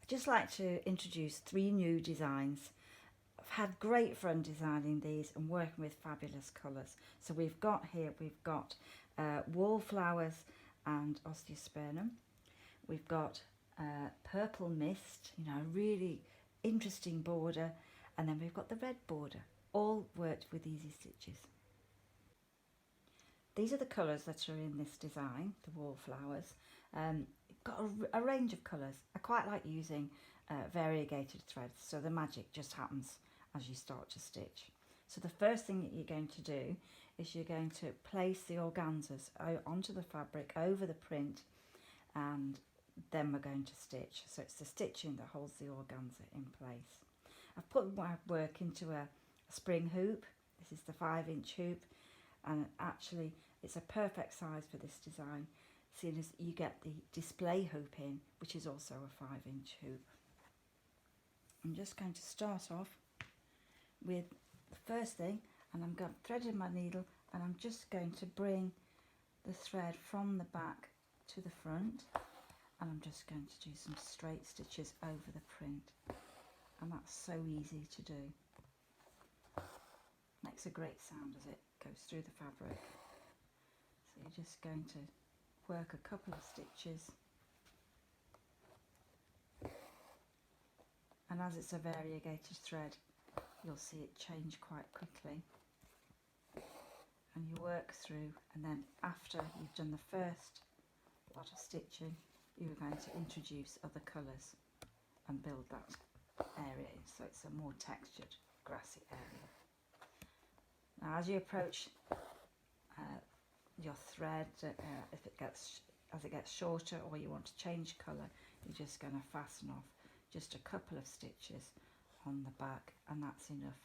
I'd just like to introduce 3 new designs. I've had great fun designing these and working with fabulous colours. So we've got Wallflowers and Osteospermum. We've got Purple Mist, you know, really interesting border, and then we've got the red border, all worked with easy stitches. These are the colours that are in this design, the Wallflowers. Got a range of colours. I quite like using variegated threads, so the magic just happens as you start to stitch. So the first thing that you're going to do is you're going to place the organzas onto the fabric over the print, and then we're going to stitch. So it's the stitching that holds the organza in place. I've put my work into a spring hoop. This is the 5-inch hoop, and actually it's a perfect size for this design, seeing as you get the display hoop in, which is also a 5-inch hoop. I'm just going to start off with the first thing, and I'm threading my needle, and I'm just going to bring the thread from the back to the front, and I'm just going to do some straight stitches over the print, and that's so easy to do. Makes a great sound as it goes through the fabric. So you're just going to work a couple of stitches, and as it's a variegated thread, you'll see it change quite quickly, and you work through, and then after you've done the first lot of stitching, you're going to introduce other colours and build that area in, so it's a more textured grassy area. Now as you approach your thread, if it gets shorter or you want to change colour, you're just going to fasten off just a couple of stitches on the back, and that's enough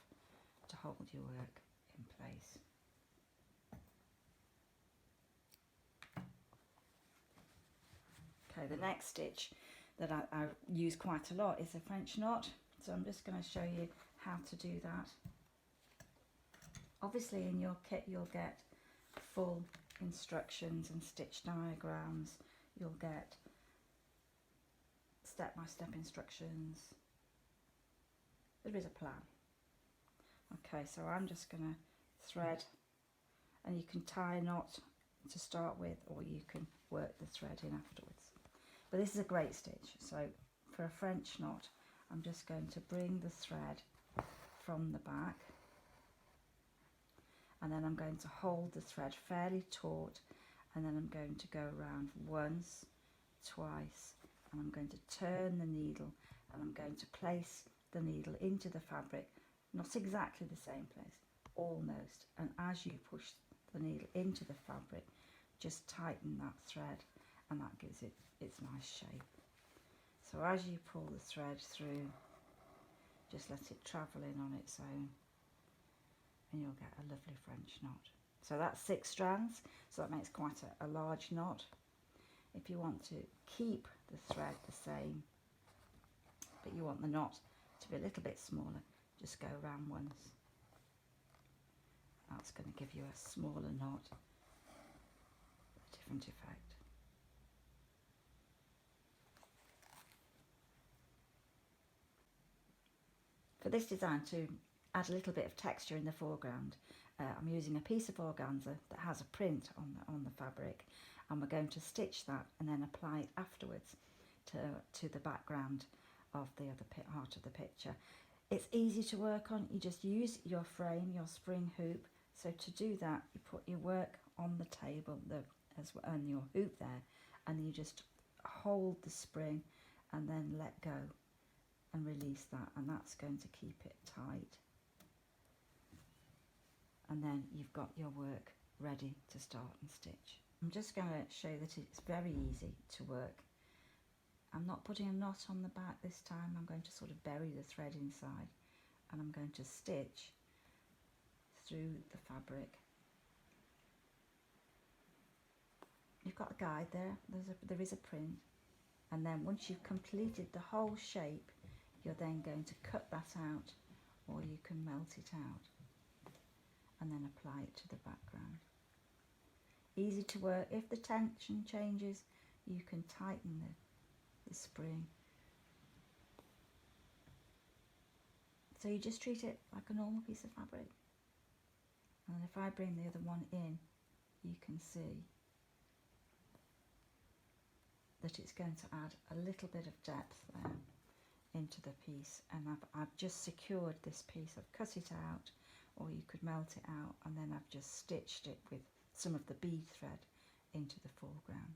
to hold your work in place. Okay, the next stitch that I use quite a lot is a French knot, so I'm just going to show you how to do that. Obviously in your kit you'll get full instructions and stitch diagrams, you'll get step-by-step instructions. There is a plan. Okay, so I'm just going to thread, and you can tie a knot to start with, or you can work the thread in afterwards. But this is a great stitch, so for a French knot I'm just going to bring the thread from the back, and then I'm going to hold the thread fairly taut, and then I'm going to go around once, twice, and I'm going to turn the needle, and I'm going to place the needle into the fabric, not exactly the same place, almost, and as you push the needle into the fabric, just tighten that thread, and that gives it its nice shape. So as you pull the thread through, just let it travel in on its own, and you'll get a lovely French knot. So that's 6 strands, so that makes quite a large knot. If you want to keep the thread the same, but you want the knot to be a little bit smaller, just go around once. That's going to give you a smaller knot, a different effect. For this design, to add a little bit of texture in the foreground, I'm using a piece of organza that has a print on the fabric, and we're going to stitch that and then apply it afterwards to the background of the other part of the picture. It's easy to work on. You just use your frame, your spring hoop. So to do that, you put your work on the table and your hoop there, and you just hold the spring and then let go and release that, and that's going to keep it tight. And then you've got your work ready to start and stitch. I'm just going to show you that it's very easy to work. I'm not putting a knot on the back this time. I'm going to sort of bury the thread inside, and I'm going to stitch through the fabric. You've got a guide there. There is a print, and then once you've completed the whole shape, you're then going to cut that out, or you can melt it out and then apply it to the background. Easy to work. If the tension changes, you can tighten the spring So you just treat it like a normal piece of fabric. And if I bring the other one in, you can see that it's going to add a little bit of depth there into the piece. And I've just secured this piece. I've cut it out, or you could melt it out, and then I've just stitched it with some of the bead thread into the foreground.